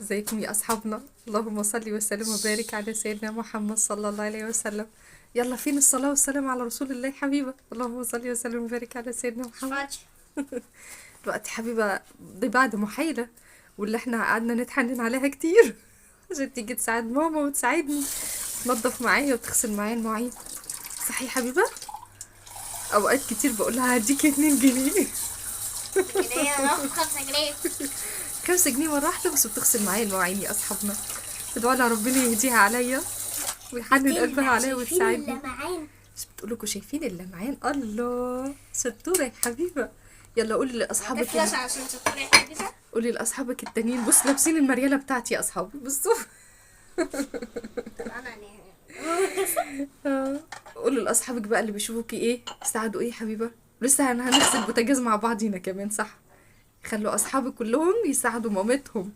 ازيكم يا أصحابنا؟ اللهم صل وسلم وبارك على سيدنا محمد صلى الله عليه وسلم. يلا فين الصلاة والسلام على رسول الله حبيبة. اللهم صل وسلم وبارك على سيدنا محمد. فاتح. دلوقتي حبيبة دي بعد محايلة، واللي احنا قعدنا نتحنن عليها كتير عشان تيجي تساعد ماما وتساعدني تنظف معايا وتغسل معايا المواعين. صحيح يا حبيبة؟ أوقات كتير بقولها هديكي 2 جنيه. جنيه انا باخد 5 جنيه. 5 جنيه مرة واحدة بس بتغسل معايا المواعين يا أصحابنا. ادعوا لها ربنا يهديها عليا ويحنن قلبها عليا وتساعدني. اللمعان. مش بتقولكوا شايفين اللمعان؟ الله شطورة يا حبيبة. يلا قولي لأصحابك فلوس عشان تطلعي حاجة. قولي لأصحابك التانيين. بص لابسين المريالة بتاعتي يا أصحابي بصوا. طب انا قولوا لأصحابك بقى اللي بيشوفوكي ايه يساعدوا ايه يا حبيبة. لسه هنغسل بوتاجاز مع بعضينا كمان صح. خلوا أصحابك كلهم يساعدوا مامتهم.